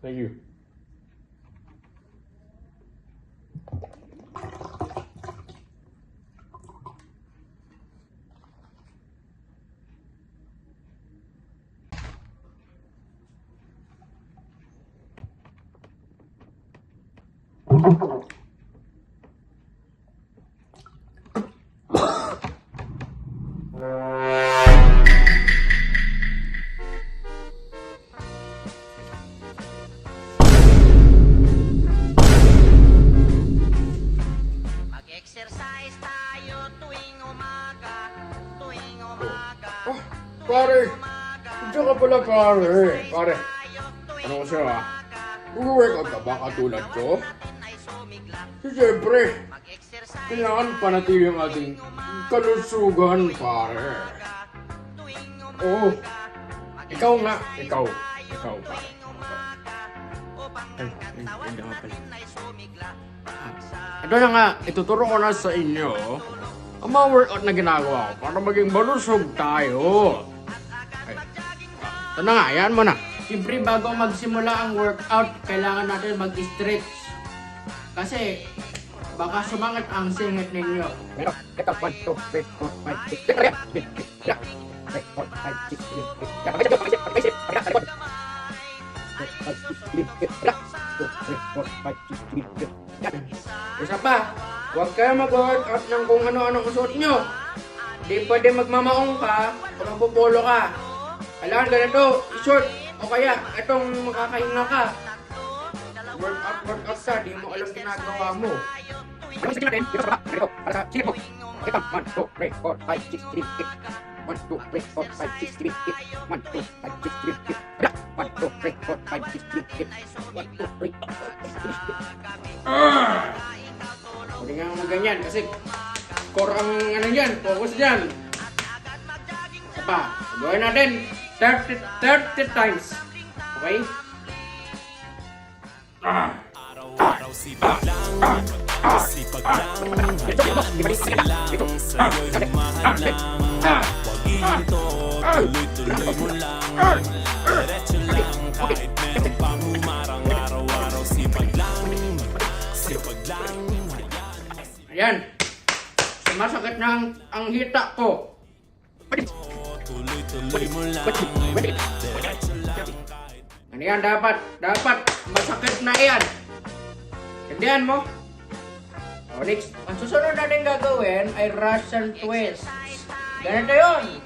Thank you. Mag-exercise tayo tuwing umaga, tuwing umaga. Oh, pare! Diyan ka pala, pare. Pare, ano ko sa'yo, ha? Mag-workout ka ba katulad ko? Siyempre, kailangan panatili ang ating kalusugan, pare. Oo. Ikaw nga. Ikaw, pare. Hindi nga pala. Ito na nga, ituturo ko na sa inyo ang mga workout na ginagawa ko para maging malusog tayo. Ay, ito na nga, yan mo na. Siyempre, bago magsimula ang workout, kailangan natin mag-stretch. Kasi, baka sumangat ang singit ninyo. Pero, ito, 1, 2, 3, 4, 5, 6, 7, 8, 9, 10, 11, 12, 13, 14, 15, 16, 17, 18, 19, 20, 21, 22, 23, 24, 25, 26, 27, 28, 29, 30. Isa pa, huwag kayo mag-workout ng kung ano-ano suot nyo. Di pwede magmamaong ka o magpupolo ka. Kailangan ganito, i-short. O kaya, itong makakahinga ka. Workout ka, di mo alam ginagawa mo. Ano sa natin? Dito sa baba, ganito, para sa silip mo. Ito, 1, 2, 3, 4, 5, 6, 7, 8. 1, 2, 3, 4, 5, 6, 7, 8. 1, 2, 5, 6, 7, 8. 1, 2, 3, 4, 5, 6, 7, 8. 1, 2, 3, 4, 5, 6, 7, 8. Hindi nga mo ganyan kasi core ang ano yan, focus dyan. Isa pa, gawin natin 30 times. Okay? Araw-araw sipag lang, sipag lang, hayaan mo silang sa'yo'y humahal lang. Huwag ihinto, tuloy-tuloy mo lang, diretso lang kahit meron pang humarang. Araw-araw sipag lang, hayaan mo. Ayan. Sumasakit na ang hita ko. Tuloy-tuloy mo lang, diretso lang kahit. Ano yan? Dapat masakit na yan. Tindihan mo? O, next. Ang susunod natin gagawin ay Russian twist. Ganito yun.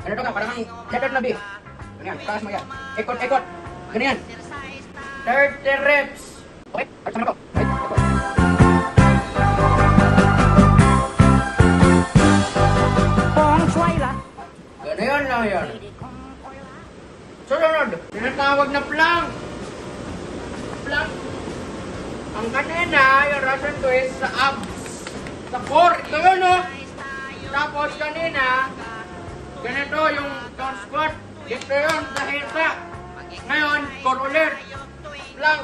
Ganito ka, parang letter na B. Ganyan, taas mo yan. Ikot. Ganyan. 30 reps. Okay, sama ko. Ganyan lang yan. Susunod, tinatawag na plank. Plank. Ang kanina, yung Russian twist sa abs. Sa core, ito yun o. Tapos kanina, ganito yung down squat. Dito yun, sa hita. Ngayon, core ulit. Plank.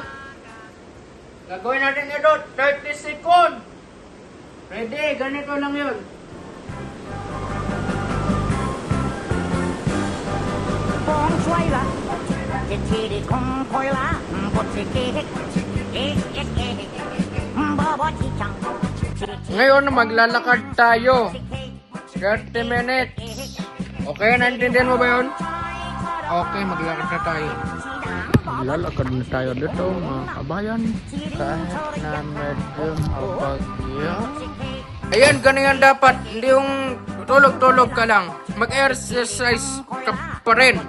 Gagawin natin ito, 30 seconds. Ready, ganito lang yun. Ngayon, maglalakad tayo. 30 minutes. Okay, naintindihan mo ba yun? Okay, maglalakad na tayo. Maglalakad na tayo dito, mga kabayan. Kahit na medyo mapagya. Ayan, ganyan dapat. Hindi yung tulog-tulog ka lang. Mag-exercise ka pa rin.